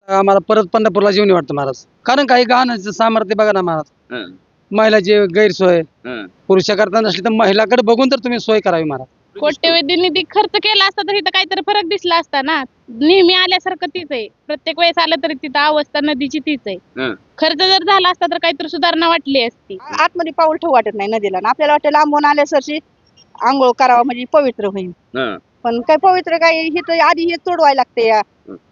आम्हाला परत पंढरपूरला जेवणी वाटतं महाराज. कारण काही गाण्याचं सामर्थ्य बघा ना महाराज. हं, महिलाची गैरसोय हं. पुरुषाकरता नसली तर महिलाकडे बघून तर तुम्ही सोय करावी महाराज. कोट्यवधी निधी खर्च केला असता तर इथं काहीतरी फरक दिसला असता ना. नेहमी आल्यासारखं तीच आहे, प्रत्येक वेळेस आलं तरी तिथं अवस्था नदीची तीच आहे. हं. खर्च जर झाला असता तर काहीतरी सुधारणा वाटली असती. आतमध्ये पाऊल ठेवू वाटत नाही नदीला आणि आपल्याला वाटतं लांबून आल्यासरशी आंघोळ करावा म्हणजे पवित्र होईल. हं. पण काय पवित्र काय हे तर आधी हे तोडवायला लागते या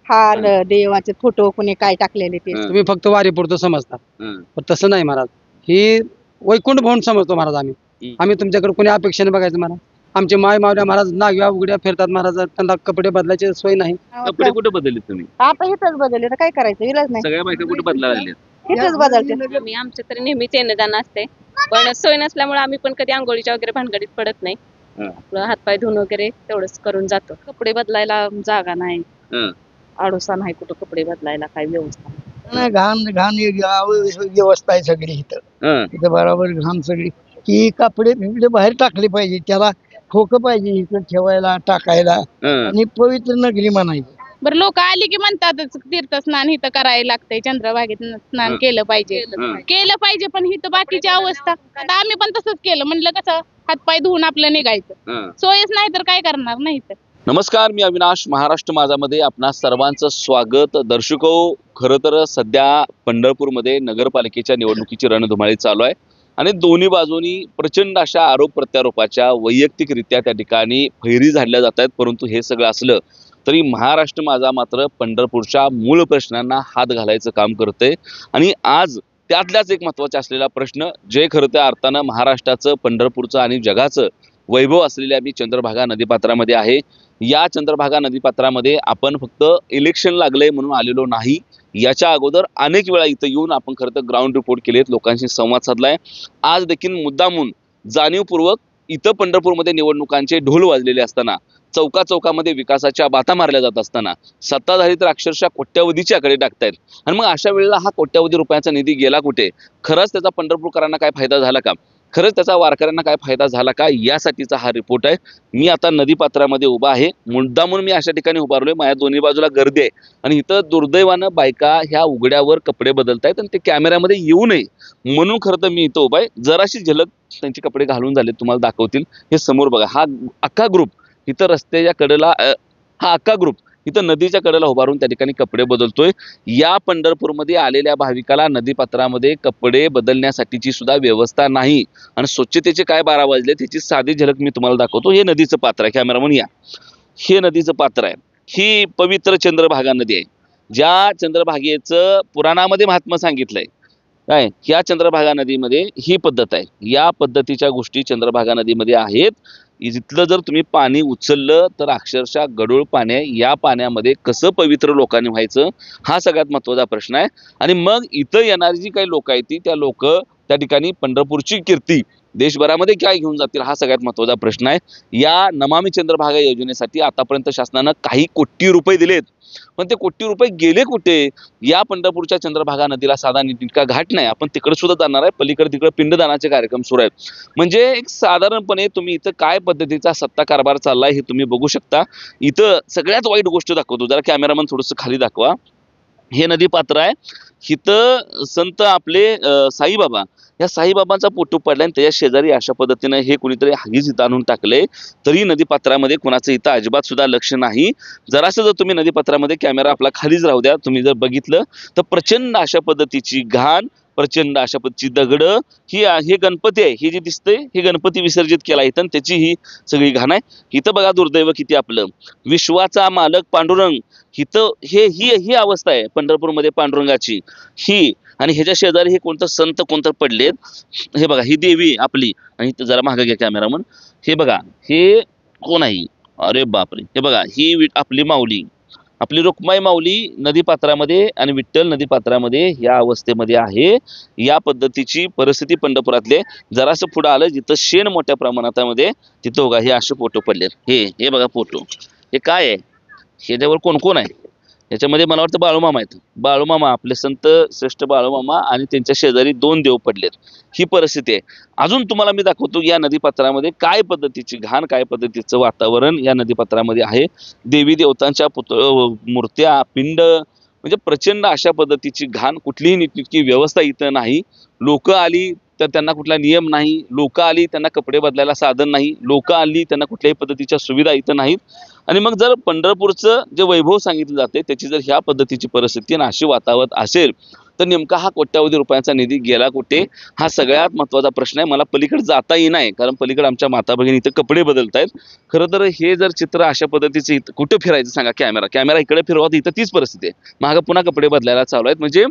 हार देवाचे फोटो कोणी काय टाकलेले ते. हं. तुम्ही फक्त वारीपुरतं समजता, हं. पण तसं नाही महाराज. ही वैकुंठ भवन समजतो महाराज आम्ही. आम्ही तुमच्याकडे कोणी अपेक्षेने बघायचं महाराज. आमचे माय मावल्या महाराज नागव्या उघड्या फिरतात महाराज. त्यांना कपडे बदलायची सोय नाही. कपडे कुठे बदलले तुम्ही? आता हिथंच बदलले तर काय करायचं इलाज नाही. सगळ्या बायका कुठे बदलायला लागल्या? हिथंच बदलते. आम्ही आमच्या तरी नेहमीच येणं जाणं असते, पण सोय नसल्यामुळे आम्ही पण कधी आंघोळीच्या वगैरे भानगडीत पडत नाही. हं. आपलं हातपाय धुवून वगैरे तेवढंच करून जातो. कपडे बदलायला जागा नाही, हं. आडोसा नाही कुठं कपडे बदलायला काय व्यवस्था नाही. घाण घाण व्यवस्था आहे सगळी इथं. हं. इथं बरोबर घाण सगळी की कपडे बिपडे बाहेर टाकले पाहिजे, त्याला खोकं पाहिजे इथं ठेवायला टाकायला हं. आणि पवित्र नगरी म्हणायची. बरं लोक आली की म्हणतातच तीर्थस्नान इथं करायला लागतंय, चंद्रभागेत स्नान हं. केलं पाहिजे. हं. केलं पाहिजे पण इथं बाकीची अवस्था. आता आम्ही पण तसंच केलं, म्हणलं कसं हातपाय धुवून आपलं निघायचं. हं. सोयच नाही तर काय करणार नाही तर. नमस्कार, मी अविनाश. महाराष्ट्र माझामध्ये आपणा सर्वांचं स्वागत. दर्शको, खरं तर सध्या पंढरपूरमध्ये नगरपालिकेच्या निवडणुकीची रणधुमाळी चालू आहे आणि दोन्ही बाजूनी प्रचंड अशा आरोप प्रत्यारोपाच्या वैयक्तिकरित्या त्या ठिकाणी फैरी झाडल्या जात आहेत. परंतु हे सगळं असलं तरी महाराष्ट्र माझा मात्र पंढरपूरच्या मूळ प्रश्नांना हात घालायचं काम करते. आणि आज त्यातल्याच एक महत्त्वाचा असलेला प्रश्न, जे खरं त्या अर्थानं महाराष्ट्राचं, पंढरपूरचं आणि जगाचं वैभव असलेल्या मी चंद्रभागा नदीपात्रामध्ये आहे. या चंद्रभागा नदीपात्रामध्ये आपण फक्त इलेक्शन लागलंय म्हणून आलेलो नाही. याच्या अगोदर अनेक वेळा इथं येऊन आपण खरं तर ग्राउंड रिपोर्ट केलेत, लोकांशी संवाद साधलाय. आज देखील मुद्दामून जाणीवपूर्वक इथं पंढरपूरमध्ये निवडणुकांचे ढोल वाजलेले असताना, चौका चौकामध्ये विकासाच्या बाता मारल्या जात असताना सत्ताधारी तर अक्षरशः कोट्यावधीच्या आकडे टाकतायत. आणि मग अशा वेळेला हा कोट्यावधी रुपयाचा निधी गेला कुठे? खरंच त्याचा पंढरपूरकरांना काय फायदा झाला का? खरंच त्याचा वारकऱ्यांना काय फायदा झाला का? यासाठीचा हा रिपोर्ट आहे. मी आता नदीपात्रामध्ये उभा आहे. मुद्दामून मी अशा ठिकाणी उभारलोय, माझ्या दोन्ही बाजूला गर्दी आहे आणि इथं दुर्दैवानं बायका ह्या उघड्यावर कपडे बदलतायत आणि ते कॅमेऱ्यामध्ये येऊ नये म्हणून खरं तर मी इथं उभा आहे. जराशी झलक त्यांचे कपडे घालून झाले तुम्हाला दाखवतील. हे समोर बघा, हा अख्खा ग्रुप इथं रस्त्याच्या कडेला, हा अख्खा ग्रुप इथं नदीच्या कडेला उभारून त्या ठिकाणी कपडे बदलतोय. या पंढरपूरमध्ये आलेल्या भाविकाला नदीपात्रामध्ये कपडे बदलण्यासाठीची सुद्धा व्यवस्था नाही. आणि स्वच्छतेचे काय 12 वाजले त्याची साधी झलक मी तुम्हाला दाखवतो. हे नदीचं पात्र आहे, कॅमेरामन या. हे नदीचं पात्र आहे. ही पवित्र चंद्रभागा नदी आहे, ज्या चंद्रभागेचं पुराणामध्ये महात्म्य सांगितलंय. काय ह्या चंद्रभागा नदीमध्ये ही पद्धत आहे. या पद्धतीच्या गोष्टी चंद्रभागा नदीमध्ये आहेत. इथलं जर तुम्ही पाणी उचललं तर अक्षरशः गढूळ पाणी आहे. या पाण्यामध्ये कसं पवित्र लोकांनी व्हायचं, हा सगळ्यात महत्त्वाचा प्रश्न आहे. आणि मग इथं येणारी जी काही लोक आहेत त्या लोक त्या ठिकाणी पंढरपूरची कीर्ती देशभरामध्ये काय घेऊन जातील, हा सगळ्यात महत्त्वाचा प्रश्न आहे. या नमामि चंद्रभागा योजनेसाठी आतापर्यंत शासनानं काही कोटी रुपये दिलेत, पण ते कोटी रुपये गेले कुठे? या पंढरपूरच्या चंद्रभागा नदीला साधा नीटका घाट नाही. आपण तिकडे सुद्धा जाणार आहे. पलीकडे तिकडे पिंडदानाचे कार्यक्रम सुरू आहेत. म्हणजे एक साधारणपणे तुम्ही इथं काय पद्धतीचा सत्ता कारभार चाललाय हे तुम्ही बघू शकता. इथं सगळ्यात वाईट गोष्ट दाखवतो, जरा कॅमेरामन थोडंसं खाली दाखवा. हे नदी पात्र आहे. इथं संत आपले साईबाबा, या साईबाबांचा फोटो पडला आणि त्याच्या शेजारी अशा पद्धतीनं हे कुणीतरी हगीज इथं आणून टाकले. तरी नदीपात्रामध्ये कोणाचं इथं अजिबात सुद्धा लक्ष नाही. जरासं जर तुम्ही नदीपात्रामध्ये कॅमेरा आपला खालीच राहू द्या, तुम्ही जर बघितलं तर प्रचंड अशा पद्धतीची घाण, प्रचंड अशा पद्धतीची दगडं, हे गणपती आहे. हे जे दिसतंय हे गणपती विसर्जित केला इथं, त्याची ही सगळी घाण आहे. इथं बघा दुर्दैव किती आपलं. विश्वाचा मालक पांडुरंग, इथं ही अवस्था आहे पंढरपूरमध्ये पांडुरंगाची ही. आणि ह्याच्या शेजारी हे कोणतं संत कोणतं पडलेत. हे बघा, ही देवी आपली. आणि इथं जरा मागं घ्या कॅमेरामन. हे बघा, हे कोण आहे? अरे बापरे. हे बघा, ही आपली माऊली, आपली रुक्माई माऊली नदीपात्रामध्ये आणि विठ्ठल नदीपात्रामध्ये या अवस्थेमध्ये आहे. या पद्धतीची परिस्थिती पंढरपुरातले. जरासं पुढं आलं जिथं शेण मोठ्या प्रमाणामध्ये, तिथं बघा हे असे फोटो पडलेत. हे बघा फोटो. हे काय आहे? ह्याच्यावर कोण कोण आहे? याच्यामध्ये मला वाटतं बाळूमामा आहेत. बाळूमामा, आपले संत श्रेष्ठ बाळूमामा आणि त्यांच्या शेजारी 2 देव पडलेत. ही परिस्थिती आहे. अजून तुम्हाला मी दाखवतो या नदीपात्रामध्ये काय पद्धतीची घाण, काय पद्धतीचं वातावरण या नदीपात्रामध्ये आहे. देवी देवतांच्या मूर्त्या, पिंड, म्हणजे प्रचंड अशा पद्धतीची घाण, कुठलीही नीटनेटकी व्यवस्था इथं नाही. लोक आली तर त्यांना कुठला नियम नाही, लोक आली त्यांना कपडे बदलायला साधन नाही, लोक आली त्यांना कुठल्याही पद्धतीच्या सुविधा इथं नाहीत. आणि मग जर पंढरपूरचं जे वैभव सांगितलं जाते त्याची जर ह्या पद्धतीची परिस्थिती आणि अशी वातावत असेल तर नेमका हा कोट्यावधी रुपयांचा निधी गेला कुठे, हा सगळ्यात महत्त्वाचा प्रश्न आहे. मला पलीकडे जाता येईना, कारण पलीकडे आमच्या माता भगिनी इथं कपडे बदलतायत. खरं तर हे जर चित्र अशा पद्धतीचे कुठे फिरायचं सांगा, कॅमेरा इकडे फिरवा तर इथं तीच परिस्थिती आहे. मागं पुन्हा कपडे बदलायला चालू आहेत. म्हणजे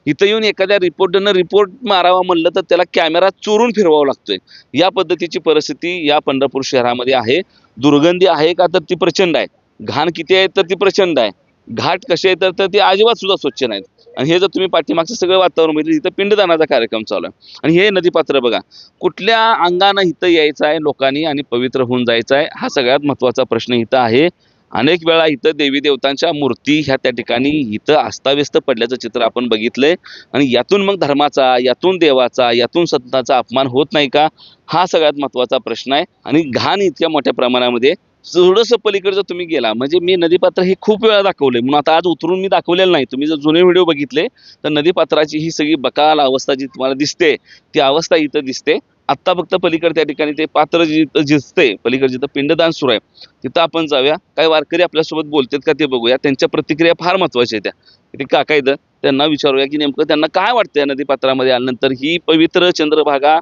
इथं येऊन एखाद्या रिपोर्टरनं रिपोर्ट मारावा म्हणलं तर त्याला कॅमेरा चोरून फिरवावा लागतोय. या पद्धतीची परिस्थिती या पंढरपूर शहरामध्ये आहे. दुर्गंधी आहे का, तर ती प्रचंड आहे. घाण किती आहे, तर ती प्रचंड आहे. घाट कसे आहेत, तर ते अजिबात सुद्धा स्वच्छ नाहीत. आणि हे जर तुम्ही पाठीमागचं सगळं वातावरण बघितलं, इथं पिंडदानाचा कार्यक्रम चालू आहे. आणि हे नदीपात्र बघा, कुठल्या अंगानं इथं यायचं आहे लोकांनी आणि पवित्र होऊन जायचं आहे, हा सगळ्यात महत्त्वाचा प्रश्न इथं आहे. अनेक वेळा इथं देवी देवतांच्या मूर्ती ह्या त्या ठिकाणी इथं अस्ताव्यस्त पडल्याचं चित्र आपण बघितलंय. आणि यातून मग धर्माचा, यातून देवाचा, यातून संतांचा अपमान होत नाही का, हा सगळ्यात महत्त्वाचा प्रश्न आहे. आणि घाण इतक्या मोठ्या प्रमाणामध्ये थोडंसं पलीकडे जर तुम्ही गेला, म्हणजे मी नदीपात्र हे खूप वेळा दाखवले, म्हणून आता आज उतरून मी दाखवलेलं नाही. तुम्ही जर जुने व्हिडिओ बघितले तर नदीपात्राची ही सगळी बकाल अवस्था जी तुम्हाला दिसते ती अवस्था इथं दिसते. आत्ता फक्त पलीकडे त्या ठिकाणी ते पात्र जिथं दिसते, पलीकडे जिथं पिंडदान सुरू आहे तिथं आपण जाऊया. काही वारकरी आपल्यासोबत बोलतात का ते बघूया. त्यांच्या प्रतिक्रिया फार महत्त्वाच्या आहेत. ते काका इथं, त्यांना विचारूया की नेमकं त्यांना काय वाटतंय नदीपात्रामध्ये आल्यानंतर ही पवित्र चंद्रभागा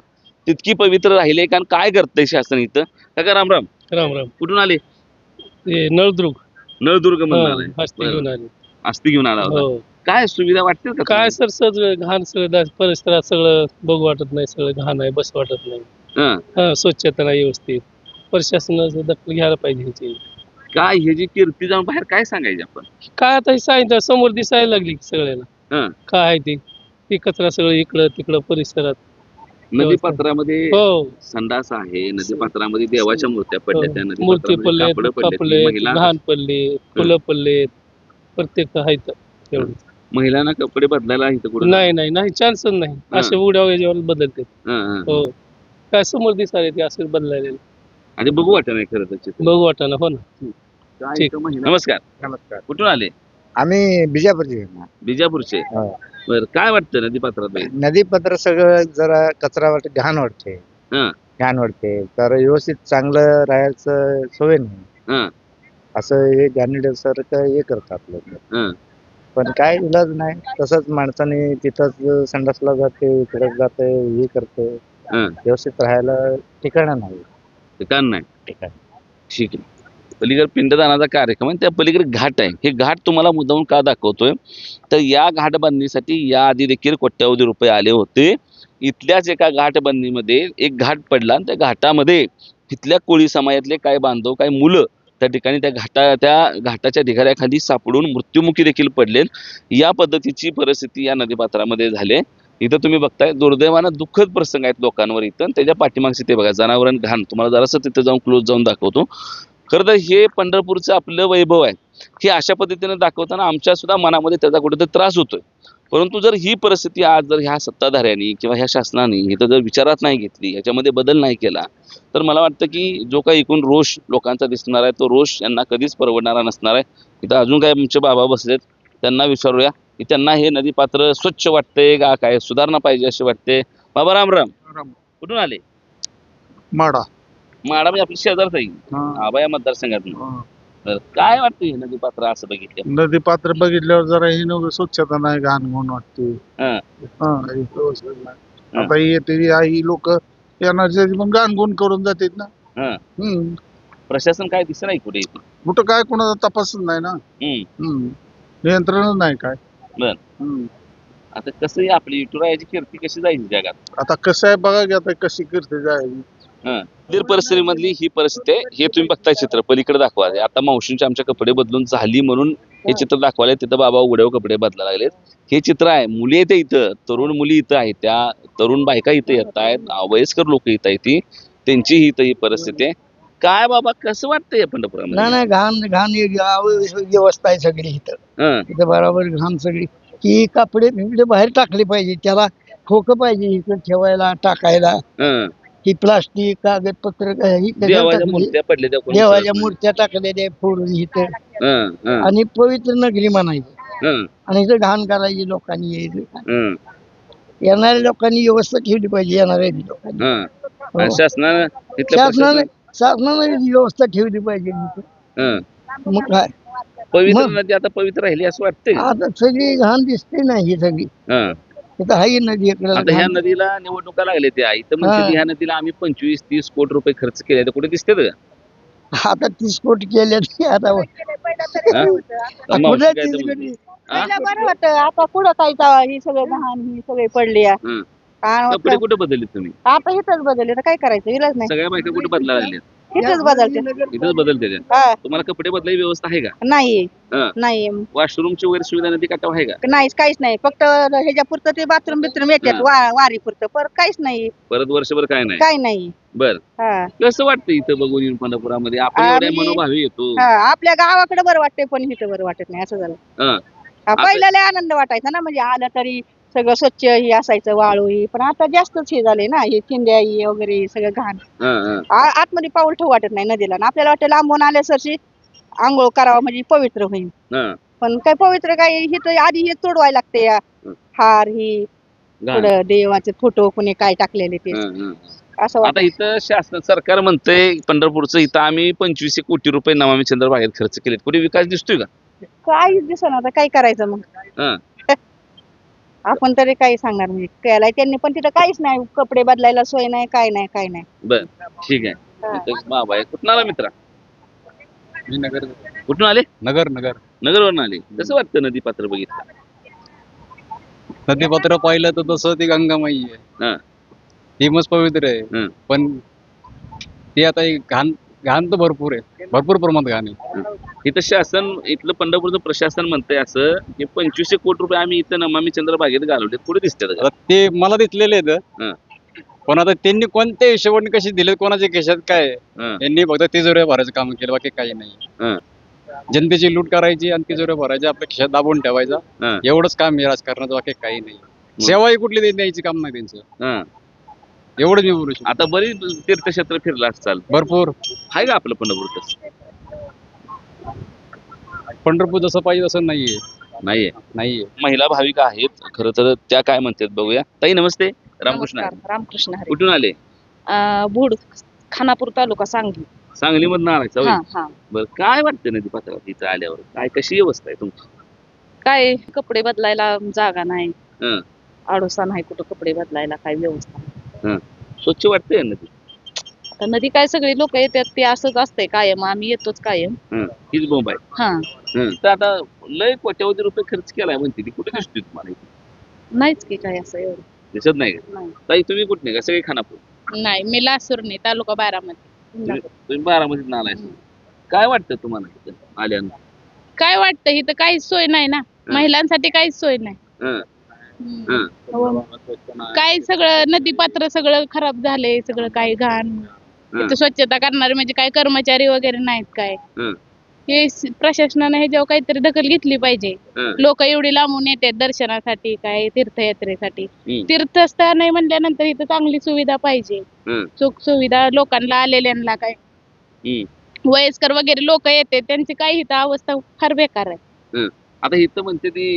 तितकी पवित्र राहिली कारण काय करतंय शासन इथं. काका राम राम. राम राम. कुठून आले? ते नळदुर्ग नळदुर्ग मधून आलाय. हस्ती घेऊन आले. आस्ती घेऊन आला होता. हो. काय सुविधा वाटते का काय सर सगळं घाण, सगळं परिसरात सगळं बघू वाटत नाही, सगळं घाण आहे, बस वाटत नाही. तुम्हाला? हा, स्वच्छता नाही व्यवस्थित. प्रशासनाचं दखल घ्यायला पाहिजे ह्याची. काय हे जी कीर्ती जाऊन बाहेर काय सांगायचे आपण? काय आता हे सांगितलं समोर दिसायला लागली सगळ्याला. हं. काय आहे ते कचरा सगळं इकडं तिकडं परिसरात. नदीपात्रामध्ये हो, संडास आहे, नदीपात्रामध्ये देवाच्या मूर्त्या पडल्या, त्या मूर्ती नदीपात्रामध्ये पडले, कापडं पडलेत. कपले, महिला घाण पडले, फुलं पडलेत, प्रत्येक आहेत एवढं. महिलांना कपडे बदलायला इथं कुठं नाही चान्सच नाही. असे उड्या याच्यावर बदलते. हं. हो, काय समोर दिसायला ते असं बदलायला आणि बघू वाटत नाही खरं तर चित्र. बघू वाटाणा. हो ना. काय ठीक. इथं नमस्कार. नमस्कार. कुठून आले? आम्ही बिजापूरचे. बिजापूरचे. बरं, काय वाटतं नदीपात्रात? नदीपत्र सगळं जरा कचरा वाटते, घाण वाटते. हं. घाण वाटते तर व्यवस्थित चांगलं राहायचं सोय नाही. हं. असं हे घाणेरड्यासारखं हे करतात लोक. हं. पण काय इलाज नाही. तसंच माणसाने तिथंच संडासला जाते, इकडे जाते, हे करते. हं. व्यवस्थित राहायला ठिकाणं नाही. ठिकाण नाही. ठिकाण. ठीक आहे. पलीकडे पिंडदानाचा कार्यक्रम आहे, त्या पलीकडे घाट आहे. हे घाट तुम्हाला मुद्दामून का दाखवतोय, तर या घाट बांधणीसाठी याआधी देखील कोट्यावधी रुपये आले होते. इथल्याच एका घाट बांधणीमध्ये एक घाट पडला आणि त्या घाटामध्ये इथल्या कोळी समाजातले काय बांधव, काय मुलं त्या ठिकाणी त्या घाटाच्या ढिगाऱ्याखाली सापडून मृत्युमुखी देखील पडले. या पद्धतीची परिस्थिती या नदीपात्रामध्ये झाली. इथं तुम्ही बघताय दुर्दैवानं दुःखद प्रसंग आहेत लोकांवर इथं. त्याच्या पाठीमागचे ते बघा जनावरांनी घाण. तुम्हाला जरासं तिथं जाऊन क्लोज जाऊन दाखवतो. खरं तर हे पंढरपूरचं आपलं वैभव आहे. हे अशा पद्धतीने दाखवताना आमच्या सुद्धा मनामध्ये त्याचा कुठेतरी त्रास होतोय. परंतु जर ही परिस्थिती आज जर ह्या सत्ताधाऱ्यांनी किंवा ह्या शासनाने इथं जर विचारात नाही घेतली, ह्याच्यामध्ये बदल नाही केला, तर मला वाटतं की जो काही एकूण रोष लोकांचा दिसणार आहे तो रोष यांना कधीच परवडणारा नसणार आहे. इथं अजून काय आमचे बाबा बसलेत, त्यांना विचारूया की त्यांना हे नदीपात्र स्वच्छ वाटतंय का, काय सुधारणा पाहिजे असे वाटते. बाबा राम राम. कुठून आले? माडा. माडा म्हणजे आपली शेजारच आहे आबा या मतदारसंघातून. तर काय वाटतं हे नदीपात्र असं बघितलं? नदीपात्र बघितल्यावर जरा ही नव्हतं स्वच्छता नाही, घाण म्हणून वाटते. हं. ही व्यवस्थित नाही. आता येते ही लोक येणार मग घाण गुण करून जातात ना. हं. प्रशासन काय दिसत नाही कुठे इथे? कुठं काय कोणाचा तपासच नाही ना. नियंत्रणच नाही काय. बर. आता कसं आहे आपली विठुरायाची कीर्ती कशी जाईल जगात? आता कसं आहे बघा की आता कशी कीर्ती जायची. मंदिर परिसरामधली ही परिस्थिती आहे. हे तुम्ही बघताय चित्र पलीकडे दाखवा. आता मावशींचे आमच्या कपडे बदलून झाली म्हणून हे चित्र दाखवायला तिथं बाबा उघड्यावर कपडे बदलायला लागलेत. हे चित्र आहे. मुली आहेत इथं, तरुण मुली इथं आहेत, त्या तरुण बायका इथं येत आहेत, वयस्कर लोक इथं आहेत, त्यांची ही इथं ही परिस्थिती आहे. काय बाबा कसं वाटतंय पंढरपुरामध्ये? नाही घाण व्यवस्था आहे सगळी इथं. इथं बरोबर घाण सगळी की कपडे बिपडे बाहेर टाकले पाहिजे. त्याला खोकं पाहिजे इकडे ठेवायला टाकायला. ही प्लास्टिक कागदपत्र देवाच्या मूर्त्या पडल्या देवाच्या मूर्त्या टाकलेल्या फोडून इथं. आणि पवित्र नगरी म्हणायची. हं, आणि इथं घाण करायची लोकांनी यायचं. हं, येणाऱ्या लोकांनी व्यवस्था ठेवली पाहिजे, येणाऱ्या लोकांनी. हं. हो. आणि शासनानं इथल्या शासनाने प्रशासनानं शासनाने व्यवस्था ठेवली पाहिजे इथं. हं. मग काय पवित्र मग नदी आता पवित्र राहिली असं वाटतंय का? आता सगळी घाण दिसते नाही ही सगळी. हं. इथं हाही नदी इकडे आता ह्या घाण. नदीला निवडणुका लागल्या त्या इथं म्हणते हा. ह्या नदीला आम्ही 25-30 कोटी रुपये खर्च केले तर कुठे दिसते का? आता 30 कोटी केले आता हं? कुठे मावशी काय 30 तर म्हणते. कोटी? हा? पहिलं बरं होतं, आता पुढं काय जावं, ही सगळे घाण ही सगळे पडली आहे. हं. आणि कपडे कुठे बदलले तुम्ही आता इथंच बदलले तर काय करायचं, इलाज नाही, सगळ्या बायका कुठे बदलायला लागल्या इथंच बदलते. इथंच बदलते त्या. हा तुम्हाला कपडे बदलायची व्यवस्था आहे का? नाही हं. नाही वॉशरूमची वगैरे सुविधा नदी काठावर आहे का? नाहीच, काहीच नाही, फक्त ह्याच्या पुरतं ते बाथरूम बिथरूम येतात हा. वारी पुरतं, परत काहीच नाही, परत वर्षभर काय नाही काय नाही. बर हा कसं वाटतं इथं बघून येऊन पंढरपुरामध्ये आपण आम्ही- एवढ्या मनोभावी येतो हा, आपल्या गावाकडे बरं वाटतंय पण इथं बरं वाटत नाही, असं झालं. हं. हा, पहिला लय आनंद वाटायचा ना, म्हणजे आलं तरी सगळं स्वच्छ ही असायचं, वाळू ही, पण आता जास्तच हे झाले ना, हे चिंध्या ही वगैरे सगळं घाण. हं, हं. आतमध्ये पाऊल ठेवू वाटत नाही नदीला, आणि आपल्याला वाटतं लांबून आल्यासरशी आंघोळ करावं म्हणजे पवित्र होईल, हं. पण काय पवित्र काय, ही तर आधी हे तोडवायला लागते या हार ही, घाण. पुढं देवाचे फोटो कोणी काय टाकलेले ते, हं, हं. असं आता वाटतं. इथं शासन सरकार म्हणतंय पंढरपूरचं इथं आम्ही 25 कोटी रुपये नमामि चंद्रभागेत खर्च केलेत कुठे विकास दिसतोय का? काहीच दिसना, आता काय करायचं मग, हं. आपण तरी काही सांगणार, म्हणजे केलाय त्यांनी पण तिथं काहीच नाही, कपडे बदलायला सोय नाही, काय नाही काय नाही. बर ठीक आहे हा. इथं बाबा आहे कुठून आला मित्रा मी नगर कुठून आले नगर नगर नगरवरून आले कसं वाटतं नदी पात्र बघितलं नदीपात्र पाहिलं तर तसं ती गंगामाई आहे, हं. ती मस्त पवित्र आहे. हं. पण ती आता एक घाण घाण तर भरपूर आहे, भरपूर प्रमाणात घाण आहे. इथं शासन इथलं पंढरपूरचं प्रशासन म्हणतंय असं की 25 कोटी रुपये आम्ही इथं नमामि चंद्रभागेत घालवले कुठे दिसतात का? आता ते मला दिसलेले आहेत, हं. पण आता त्यांनी कोणत्या हिशोबाने कशी दिले, कोणाच्या खिशात काय आहे, हं. त्यांनी फक्त तिजोऱ्या भरायचं काम केलं, बाकी काही नाही. हं. जनतेची लूट करायची आणि तिजोऱ्या भरायच्या, आपल्या खिशात दाबून ठेवायचा, हं. एवढंच काम आहे राजकारणाचं, बाकी काही नाही. सेवाही कुठली द्यायची काम नाही त्यांचं, हं. एवढंच मी बोलू शकतो. आता बरीच तीर्थक्षेत्र फिरला असाल भरपूर आहे का आपलं पंढरपूर तसं पंढरपूर जसं पाहिजे तसं नाहीये, नाहीये महिला भाविका आहेत खरं तर त्या काय म्हणतात बघूया ताई नमस्ते रामकृष्ण हरी. रामकृष्ण हरी. कुठून आले बुड खानापूर तालुका सांगली. सांगलीमधनं आलायचा होय? हा हा. बरं काय वाटतं नदी पात्रात इथं आल्यावर काय कशी व्यवस्था आहे तुमची काय कपडे बदलायला जागा नाही, हं. आडोसा नाही कुठं कपडे बदलायला, काय व्यवस्था नाही. हं. स्वच्छ वाटतंय नदी आता नदी काय सगळी लोक येतात ते असंच असतंय कायम, आम्ही येतोच कायम. हं. हीच बोंब आहे हा हं. तर आता लय कोट्यावधी रुपये खर्च केलाय म्हणते ती कुठे दिसतोय तुम्हाला इथे? नाहीच की काय असं एवढं दिसत नाही का नाही. ताई तुम्ही कुठे का सगळे खानापूर नाही, मी लासूरने तालुका बारामती. तुम्ही बारामतीत आलाय काय वाटतं तुम्हाला इथं आल्यानं काय वाटतं, इथं काहीच सोय नाही ना, महिलांसाठी काहीच सोय नाही. हं. हम्म. हं. काय सगळं नदी पात्र सगळं खराब झालंय, सगळं काय घाण. हं. इथं स्वच्छता करणारे म्हणजे काय कर्मचारी वगैरे नाहीत काय. हं. हे प्रशासनाने ह्याच्यावर काहीतरी दखल घेतली पाहिजे. हं. लोक एवढी लांबून येतात दर्शनासाठी, काय तीर्थयात्रेसाठी. हं. तीर्थस्थळ नाही म्हणल्यानंतर इथं चांगली सुविधा पाहिजे, हं. सुख सुविधा लोकांना आलेल्यांना. काय हं. वयस्कर वगैरे लोक येते त्यांची काही इथं अवस्था फार बेकार आहे. हं. आता इथं म्हणते ती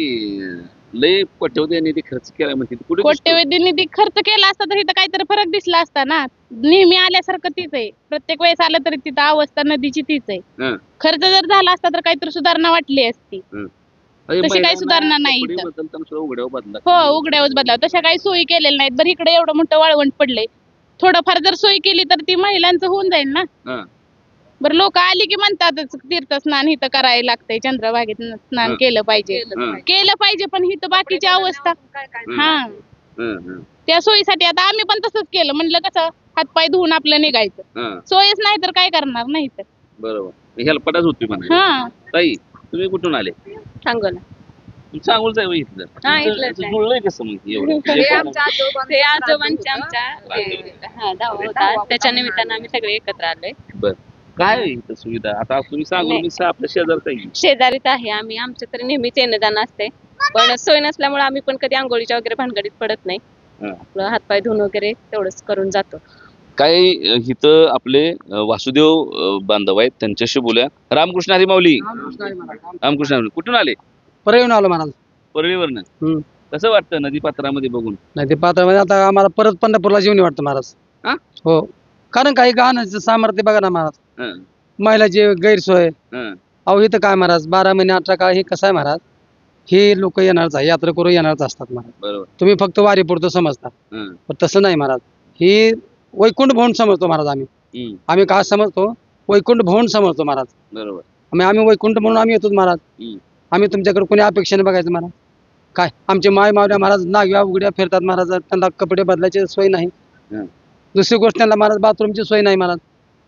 लय कोट्यवधी निधी खर्च केलाय म्हणते ती कुठे दिसतो? कोट्यवधी निधी खर्च केला असता तर इथं काहीतरी फरक दिसला असता ना. नेहमी आल्यासारखं तीच आहे, प्रत्येक वेळेस आलं तरी तिथं अवस्था नदीची तीच आहे. हं. खर्च जर झाला असता तर काहीतरी सुधारणा वाटली असती. अरे तशी काही महिलांना सुधारणा नाही कपडे इथं. बदलताना सुद्धा उघड्यावर बदला हो, उघड्यावर बदलाव, तशा काही सोयी केलेल्या नाहीत. बरं इकडे एवढं मोठं वाळवंट पडलंय, थोडंफार जर सोय केली तर ती महिलांचं होऊन जाईल ना. हं. बरं लोक आली की म्हणतातच तीर्थस्नान इथं करायला लागतंय, चंद्रभागेत स्नान हं. केलं पाहिजे. हं. केलं पाहिजे, पण इथं बाकीची अवस्था. हा, हं. हं. त्या सोयीसाठी आता आम्ही पण तसंच केलं, म्हणलं कसं हातपाय धुवून आपलं निघायचं. हं. सोयच नाही तर काय करणार, नाही तर. बरोबर हेल्पटाच होती म्हणा हा, ताई तुम्ही कुठून आले सांगोला. सांगूलच आहे इथलं हा, इथलंच आहे. जुळलंय कसं मग एवढं ते आजोबांच्या आमच्या धावा होता, त्याच्या निमित्तानं आम्ही सगळे एकत्र आलोय. बर काय आहे इथं सुविधा आता तुम्ही सांगू मी आपल्या शेजारचा आहे शेजारीत आहे आम्ही, आमच्या तरी नेहमीच येणं जाणं असते, पण सोय नसल्यामुळे आम्ही पण कधी आंघोळीच्या वगैरे भानगडीत पडत नाही. हं. आपलं हातपाय धुवून वगैरे तेवढंच करून जातो. काय इथं आपले वासुदेव बांधव आहेत त्यांच्याशी बोलूया रामकृष्ण हरी माऊली रामकृष्ण हरी कुठून आले परळीहून आलो महाराज. परळीवरनं. हम्म. कसं वाटतं नदी पात्रामध्ये बघून? नाही ते पात्रामध्ये आता आम्हाला परत पंढरपूरला जेवणी वाटतं महाराज. हा? हो, कारण काही गाण्याचं सामर्थ्य बघा ना महाराज, हं, महिलाची गैरसोय. हं, अहो इथं काय महाराज, 12 महिने 18 काळ हे कसं आहे महाराज, हे लोक येणारच आहे, यात्रा करून येणारच असतात महाराज. बरोबर. तुम्ही फक्त वारीपुरतं समजता, हं, पण तसं नाही महाराज. ही वैकुंठ भवन समजतो महाराज आम्ही. हं, आम्ही काय समजतो, वैकुंठ भवन समजतो महाराज. बरोबर. आम्ही वैकुंठ म्हणून आम्ही येतो महाराज. हं. आम्ही तुमच्याकडे कोणी अपेक्षेने बघायचं महाराज. काय आमचे माय मावल्या महाराज नागव्या उघड्या फिरतात महाराज, त्यांना कपडे बदलायची सोय नाही. हं. दुसरी गोष्ट, त्यांना महाराज बाथरूमची सोय नाही महाराज.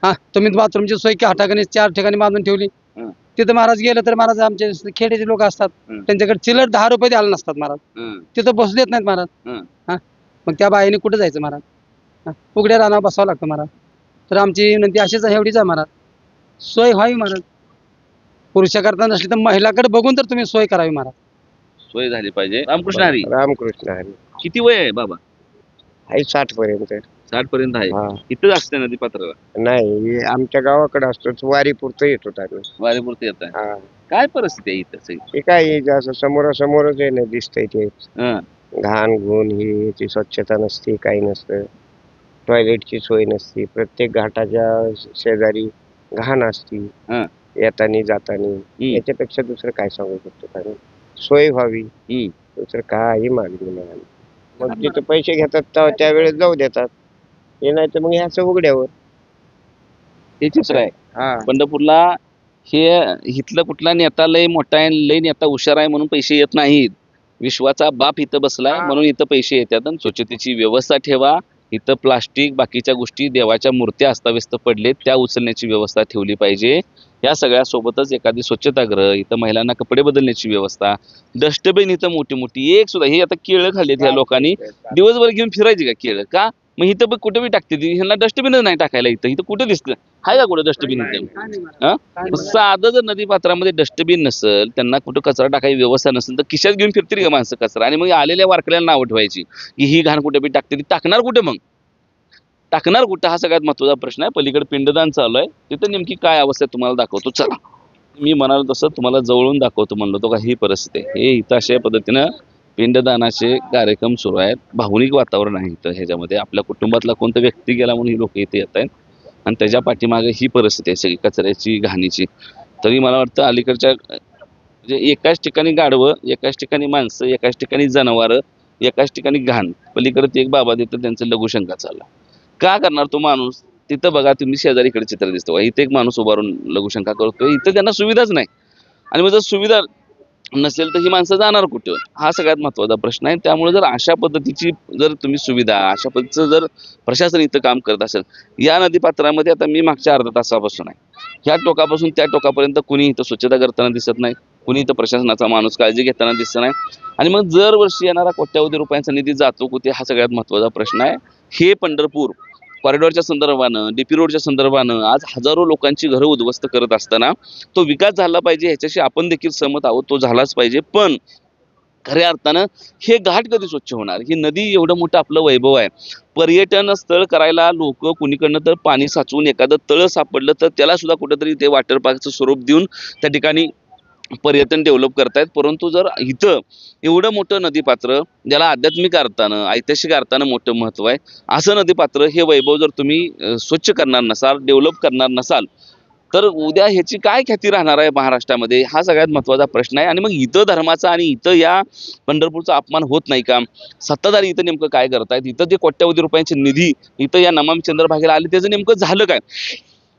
हा, तुम्ही बाथरूमची सोय 4 ठिकाणी बांधून ठेवली. हं. तिथं महाराज गेलं तर महाराज आमचे खेड्याचे लोक असतात, हं. त्यांच्याकडे चिल्लर 10 रुपये द्यायला नसतात महाराज. हं, तिथं बसू देत नाहीत महाराज. हं. हा, मग त्या बाईने कुठं जायचं महाराज? हा, उघड्या रानावर बसावं लागतं महाराज. तर आमची विनंती अशीच आहे, एवढीच आहे महाराज, सोय व्हावी महाराज. पुरुषाकरता नसली तर महिलाकडे बघून तर तुम्ही सोय करावी महाराज. सोय झाली पाहिजे. रामकृष्ण हरी. रामकृष्ण हरी. किती वय आहे बाबा? आहे 60 पर्यंत. 60 पर्यंत आहे. हा. इथं असते नदी पात्राला? नाही, आमच्या गावाकडे असतो, वारी पुरतं येतो आम्ही. वारीपुरती येत आहे. हा, काय परिस्थिती आहे इथं सगळी? हे काय असं समोरासमोरच आहे ना, दिसतंय ते. हं, घाण घुण ही ती स्वच्छता नसते, काही नसतं. टॉयलेटची सोय नसते, प्रत्येक घाटाच्या शेजारी घाण असती, हं, येतानी जातानी. याच्यापेक्षा दुसरं काय सांगू शकतो का? सोय व्हावी, हं. दुसरं काही मागणी नाही आम्ही. मग तिथे पैसे घेतात त्यावेळेस जाऊ देतात, हे नाही तर मग ह्याचं उघड्यावर. हे चित्र आहे. हा, पंढरपूरला हे इथलं कुठला नेता लय मोठा आहे, लय नेता हुशार आहे म्हणून पैसे येत नाहीत. विश्वाचा बाप इथं बसलाय म्हणून इथं पैसे येतात. आणि स्वच्छतेची व्यवस्था ठेवा. इथं प्लास्टिक बाकीच्या गोष्टी, देवाच्या मूर्त्या अस्ताव्यस्त पडलेत, त्या उचलण्याची व्यवस्था ठेवली पाहिजे. या सगळ्या सोबतच एखादी स्वच्छतागृह, इथं महिलांना कपडे बदलण्याची व्यवस्था, डस्टबिन इथं मोठी मोठी. एक सुद्धा, हे आता केळं खाल्लेत ह्या लोकांनी, दिवसभर घेऊन फिरायची का केळं? का मग इथं बघ कुठे बी टाकते ती, ह्यांना डस्टबिनच नाही टाकायला. इथं कुठं दिसतं? आहे का कुठं डस्टबिन इथं? साधं जर नदी पात्रामध्ये डस्टबिन नसेल, त्यांना कुठं कचरा टाकायची व्यवस्था नसेल, तर खिशात घेऊन फिरतील का माणसं कचरा? आणि मग आलेल्या वारकऱ्यांना नावं ठेवायची की ही घाण कुठे बी टाकते. ती टाकणार कुठे मग? टाकणार कुठं? हा सगळ्यात महत्त्वाचा प्रश्न आहे. पलीकडे पिंडदान चालू आहे, तिथं नेमकी काय अवस्था आहे तुम्हाला दाखवतो. चला, मी म्हणालो तसं तुम्हाला जवळून दाखवतो म्हणलो तो का ही परिस्थिती आहे. हे इथं अशा पद्धतीनं पिंडदानाचे कार्यक्रम सुरू आहेत. भावनिक वातावरण आहे इथं. ह्याच्यामध्ये आपल्या कुटुंबातला कोणता व्यक्ती गेला म्हणून ही लोक इथे येत आहेत, आणि त्याच्या पाठीमागे ही परिस्थिती आहे सगळी कचऱ्याची, घाणीची. तरी मला वाटतं अलीकडच्या म्हणजे एकाच ठिकाणी गाढवं, एकाच ठिकाणी माणसं, एकाच ठिकाणी जनावरं, एकाच ठिकाणी घाण. पलीकडे ते एक बाबा देतं, त्यांचं लघुशंका चालला. का करणार तो माणूस? तिथं बघा तुम्ही शेजारीकडे चित्र दिसतं, इथे एक माणूस उभारून लघुशंका करतोय. इथं त्यांना सुविधाच नाही, आणि मग जर सुविधा नसेल तर ही माणसं जाणार कुठं? हा सगळ्यात महत्त्वाचा प्रश्न आहे. त्यामुळे जर अशा पद्धतीची जर तुम्ही सुविधा, अशा पद्धतीचं जर प्रशासन इथं काम करत असेल, या नदीपात्रामध्ये आता मी मागच्या अर्धा तासापासून आहे, ह्या टोकापासून त्या टोकापर्यंत कुणी इथं स्वच्छता करताना दिसत नाही, कुणी इथं प्रशासनाचा माणूस काळजी घेताना दिसत नाही. आणि मग दर वर्षी येणारा कोट्यावधी रुपयांचा निधी जातो कुठे? हा सगळ्यात महत्त्वाचा प्रश्न आहे. हे पंढरपूर कॉरिडॉरच्या संदर्भानं, डीपी रोडच्या संदर्भानं आज हजारो लोकांची घरं उद्ध्वस्त करत असताना तो विकास झाला पाहिजे, ह्याच्याशी आपण देखील सहमत आहोत, तो झालाच पाहिजे. पण खऱ्या अर्थानं हे घाट कधी स्वच्छ होणार? ही नदी एवढं मोठं आपलं वैभव आहे. पर्यटन स्थळ करायला लोक कुणीकडनं तर पाणी साचवून एखादं तळ सापडलं तर त्याला सुद्धा कुठंतरी ते वॉटर पार्कचं स्वरूप देऊन त्या ठिकाणी पर्यटन डेव्हलप करतायत. परंतु जर इथं एवढं मोठं नदीपात्र, ज्याला आध्यात्मिक अर्थानं, ऐतिहासिक अर्थानं मोठं महत्त्व आहे, असं नदीपात्र, हे वैभव जर तुम्ही स्वच्छ करणार नसाल, डेव्हलप करणार नसाल, तर उद्या ह्याची काय ख्याती राहणार आहे महाराष्ट्रामध्ये? हा सगळ्यात महत्त्वाचा प्रश्न आहे. आणि मग इथं धर्माचा आणि इथं या पंढरपूरचा अपमान होत नाही का? सत्ताधारी इथं नेमकं काय करतायत? इथं जे कोट्यावधी रुपयांचे निधी इथं या नमामि चंद्रभागेला आले, त्याचं नेमकं झालं काय?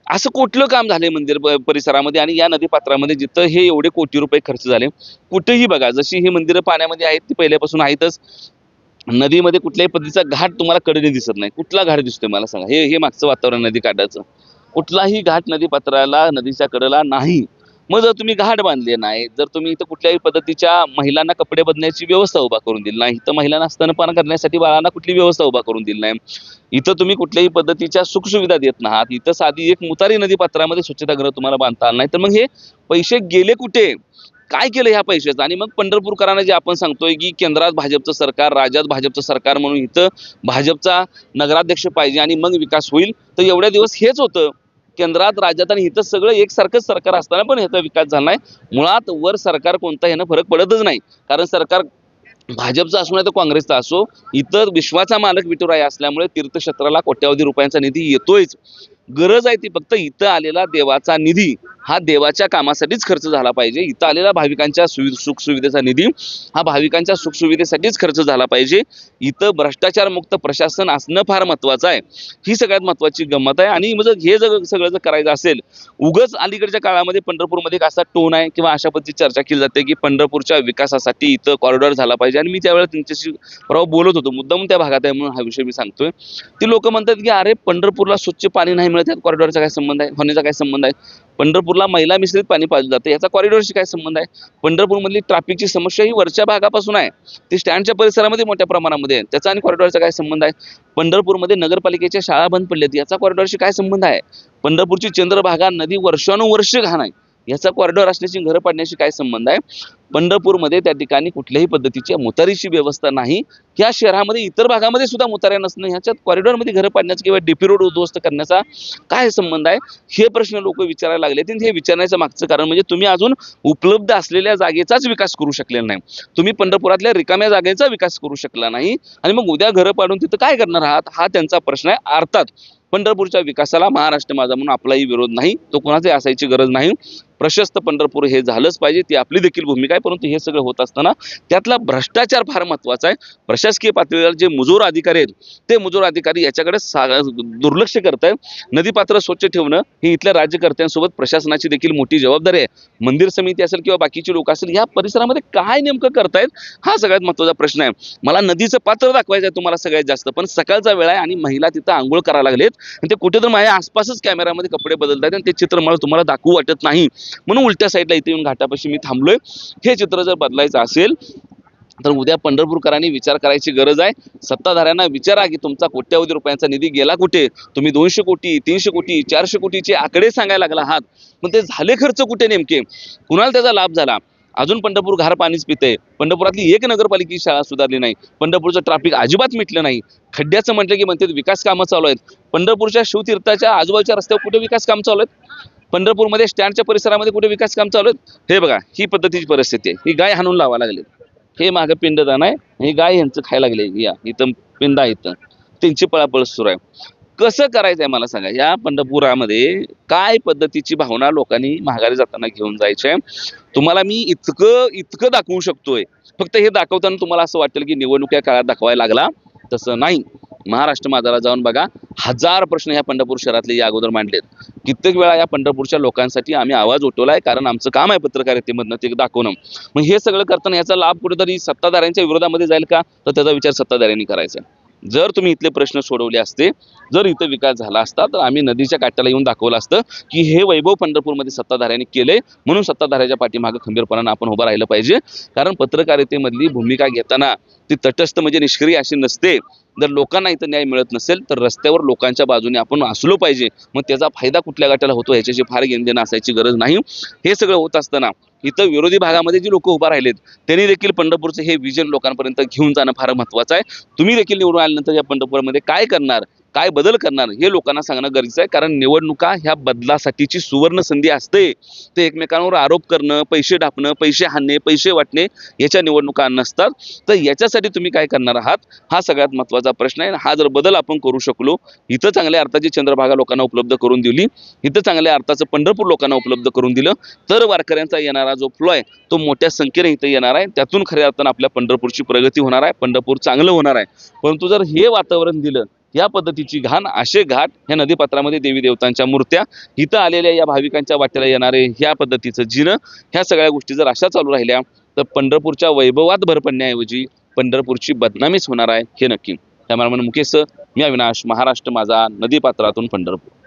असं कुठलं काम झालंय मंदिर परिसरामध्ये आणि या नदीपात्रामध्ये जिथं हे एवढे कोटी रुपये खर्च झाले? कुठेही बघा, जशी ही मंदिरं पाण्यामध्ये आहेत ती पहिल्यापासून आहेतच, नदीमध्ये कुठल्याही पद्धतीचा घाट तुम्हाला कडेने दिसत नाही. कुठला घाट दिसतोय मला सांगा? हे मागचं वातावरण नदी काठाचं, कुठलाही घाट नदीपात्राला, नदीच्या कडेला नाही. मग जर तुम्ही घाट बांधले नाही, जर तुम्ही इथं कुठल्याही पद्धतीच्या महिलांना कपडे बदलण्याची व्यवस्था उभा करून दिली नाही, इथं महिलांना स्तनपान करण्यासाठी बाळांना कुठली व्यवस्था उभा करून दिली नाही, इथं तुम्ही कुठल्याही पद्धतीच्या सुखसुविधा देत नाहात, इथं साधी एक मुतारी नदीपात्रामध्ये स्वच्छतागृह तुम्हाला बांधता आलं नाही, तर मग हे पैसे गेले कुठे? काय केलं ह्या पैशाचं? आणि मग पंढरपूरकरांना जे आपण सांगतोय की केंद्रात भाजपचं सरकार, राज्यात भाजपचं सरकार, म्हणून इथं भाजपचा नगराध्यक्ष पाहिजे आणि मग विकास होईल, तर एवढ्या दिवस हेच होतं. केंद्रात राज्यात आणि इथं सगळं एकसारखंच सरकार असताना पण ह्याचा विकास झाला नाही. मुळात वर सरकार कोणता ह्यानं फरक पडतच नाही, कारण सरकार भाजपचा असो नाही तर काँग्रेसचा असो, इतर विश्वाचा मालक विठुराय असल्यामुळे तीर्थक्षेत्राला कोट्यावधी रुपयांचा निधी येतोयच. गरज आहे ती फक्त इथं आलेला देवाचा निधी हा देवाच्या कामासाठीच खर्च झाला पाहिजे. इथं आलेला भाविकांच्या सुखसुविधेचा निधी हा भाविकांच्या सुखसुविधेसाठीच खर्च झाला पाहिजे. इथं भ्रष्टाचार मुक्त प्रशासन असणं फार महत्वाचं आहे, ही सगळ्यात महत्वाची गंमत आहे. आणि मग हे सगळं जर करायचं असेल, उगच अलीकडच्या काळामध्ये पंढरपूरमध्ये एक असा टोन आहे किंवा अशा पद्धतीची चर्चा केली जाते की पंढरपूरच्या विकासासाठी इथं कॉरिडॉर झाला पाहिजे. आणि मी त्यावेळेला त्यांच्याशी परवा बोलत होतो, मुद्दाम त्या भागात आहे म्हणून हा विषय मी सांगतोय. ती लोक म्हणतात की अरे पंढरपूरला स्वच्छ पाणी नाही मिळत, यात कॉरिडॉरचा काय संबंध आहे, होण्याचा काय संबंध आहे. पंढरपूरला मैला मिश्रित पाणी पाजलं जातं, याचा कॉरिडॉरशी काय संबंध आहे. पंढरपूरमधली ट्रॅफिकची समस्या ही वरच्या भागापासून आहे, ती स्टँडच्या परिसरामध्ये मोठ्या प्रमाणामध्ये आहे, त्याचा आणि कॉरिडॉरचा काय संबंध आहे. पंढरपूरमध्ये नगरपालिकेच्या शाळा बंद पडल्यात, याचा कॉरिडॉरशी काय संबंध आहे. पंढरपूरची चंद्रभागा नदी वर्षानुवर्ष घाण आहे, याचा कॉरिडॉर असण्याची घरं पाडण्याशी काय संबंध आहे. पंढरपूरमध्ये त्या ठिकाणी कुठल्याही पद्धतीच्या मुतारीची व्यवस्था नाही. या शहरामध्ये इतर भागामध्ये सुद्धा मुताऱ्या नसणं, ह्याच्यात कॉरिडॉरमध्ये घरं पाडण्याचा किंवा डीपी रोड उद्ध्वस्त करण्याचा काय संबंध आहे, हे प्रश्न लोक विचारायला लागले. हे विचारण्याचं मागचं कारण म्हणजे तुम्ही अजून उपलब्ध असलेल्या जागेचाच विकास करू शकलेला नाही, तुम्ही पंढरपुरातल्या रिकाम्या जागेचा विकास करू शकला नाही, आणि मग उद्या घरं पाडून तिथं काय करणार आहात, हा त्यांचा प्रश्न आहे. अर्थात पंढरपूरच्या विकासाला महाराष्ट्र माझा म्हणून आपलाही विरोध नाही, तो कोणाचाही असायची गरज नाही. प्रशस्त पंढरपूर हे झालंच पाहिजे, ती आपली देखील भूमिका आहे. परंतु हे सगळं होत असताना त्यातला भ्रष्टाचार फार महत्वाचा आहे. प्रशासकीय पातळीवर जे मुजोर अधिकारी आहेत, ते मुजोर अधिकारी याच्याकडे दुर्लक्ष करत आहेत. नदीपात्र स्वच्छ ठेवणं ही इथल्या राज्यकर्त्यांसोबत प्रशासनाची देखील मोठी जबाबदारी आहे. मंदिर समिती असेल किंवा बाकीचे लोक असेल, या परिसरामध्ये काय नेमकं करतायत, हा सगळ्यात महत्वाचा प्रश्न आहे. मला नदीचं पात्र दाखवायचं आहे तुम्हाला सगळ्यात जास्त, पण सकाळचा वेळ आहे आणि महिला तिथं आंघोळ करायला लागलेत, आणि ते कुठेतरी माझ्या आसपासच कॅमेरामध्ये कपडे बदलतात आणि ते चित्र मला तुम्हाला दाखवू वाटत नाही, म्हणून उलट्या साईडला इथे येऊन घाटापाशी मी थांबलोय. हे चित्र जर बदलायचं असेल तर उद्या पंढरपूरकरांनी विचार करायची गरज आहे. सत्ताधाऱ्यांना विचारा की तुमचा कोट्यावधी रुपयांचा निधी गेला कुठे. तुम्ही 200 कोटी 300 कोटी 400 कोटीचे आकडे सांगायला लागला आहात, पण ते झाले खर्च कुठे नेमके, कुणाला त्याचा लाभ झाला. अजून पंढरपूर घार पाणीच पिते. पंढरपुरातली एक नगरपालिकेची शाळा सुधारली नाही. पंढरपूरचं ट्रॅफिक अजिबात मिटलं नाही. खड्ड्याचं म्हटलं की म्हणते विकास कामं चालू आहेत. पंढरपूरच्या शिवतीर्थाच्या आजूबाजूच्या रस्त्यावर कुठे विकास काम चालू आहेत. पंढरपूरमध्ये स्टँडच्या परिसरामध्ये कुठे विकास काम चालू आहेत. हे बघा, ही पद्धतीची परिस्थिती आहे. ही गाय हाणून लावा लागली, हे मागं पिंडदान आहे, ही गाय यांचं खायला लागले. या इथं पिंड आहे, इथं त्यांची पळापळ सुरू आहे. कसं करायचं आहे मला सांगा. या पंढरपुरामध्ये काय पद्धतीची भावना लोकांनी माघारी जाताना घेऊन जायची आहे. तुम्हाला मी इतकं दाखवू शकतोय, फक्त हे दाखवताना तुम्हाला असं वाटेल की निवडणुका काळात दाखवायला लागला, तसं नाही. महाराष्ट्र माझाला जाऊन बघा, 1000 प्रश्न ह्या पंढरपूर शहरातले या अगोदर मांडलेत. कित्येक वेळा या पंढरपूरच्या लोकांसाठी आम्ही आवाज उठवलाय, कारण आमचं काम आहे पत्रकारितेमधनं ते दाखवणं. मग हे सगळं करताना याचा लाभ कुठेतरी सत्ताधाऱ्यांच्या विरोधामध्ये जाईल का, तर त्याचा विचार सत्ताधाऱ्यांनी करायचा. जर तुम्ही इथले प्रश्न सोडवले असते, जर इथं विकास झाला असता, तर आम्ही नदीच्या काठाला येऊन दाखवलं असतं की हे वैभव पंढरपूरमध्ये सत्ताधाऱ्यांनी केले, म्हणून सत्ताधाऱ्याच्या पाठीमागे खंबीरपणानं आपण उभं राहिलं पाहिजे. कारण पत्रकारितेमधली भूमिका घेताना ती तटस्थ म्हणजे निष्क्रिय अशी नसते. जर लोकांना इथं न्याय मिळत नसेल तर रस्त्यावर लोकांच्या बाजूने आपण असलो पाहिजे. मग त्याचा फायदा कुठल्या गटाला होतो ह्याच्याशी फार घेणदेणं असायची गरज नाही. हे सगळं होत असताना इथं विरोधी भागामध्ये जी लोक उभा राहिलेत, त्यांनी देखील पंढरपूरचं हे विजन लोकांपर्यंत घेऊन जाणं फार महत्वाचं आहे. तुम्ही देखील निवडून आल्यानंतर या पंढरपूरमध्ये काय करणार, काय बदल करणार, हे लोकांना सांगणं गरजेचं आहे. कारण निवडणुका ह्या बदलासाठीची सुवर्ण संधी असते. ते एकमेकांवर आरोप करणं, पैसे डापणं, पैसे हाणणे, पैसे वाटणे, याच्या निवडणुका नसतात. तर याच्यासाठी तुम्ही काय करणार आहात, हा सगळ्यात महत्त्वाचा प्रश्न आहे. हा जर बदल आपण करू शकलो, इथं चांगल्या अर्थाची चंद्रभागा लोकांना उपलब्ध करून दिली, इथं चांगल्या अर्थाचं पंढरपूर लोकांना उपलब्ध करून दिलं, तर वारकऱ्यांचा येणारा जो फ्लो आहे तो मोठ्या संख्येने इथं येणार आहे. त्यातून खऱ्या अर्थानं आपल्या पंढरपूरची प्रगती होणार आहे, पंढरपूर चांगलं होणार आहे. परंतु जर हे वातावरण दिलं, या पद्धतीची घाण, असे घाट, ह्या नदीपात्रामध्ये देवी देवतांच्या मूर्त्या, इथं आलेल्या या भाविकांच्या वाटेला येणारे ह्या पद्धतीचं जिणं, ह्या सगळ्या गोष्टी जर अशा चालू राहिल्या तर पंढरपूरच्या वैभवात भर पडण्याऐवजी पंढरपूरची बदनामीच होणार आहे, हे नक्की. त्यामुळे मुकेश, मी अविनाश, महाराष्ट्र माझा, नदीपात्रातून पंढरपूर.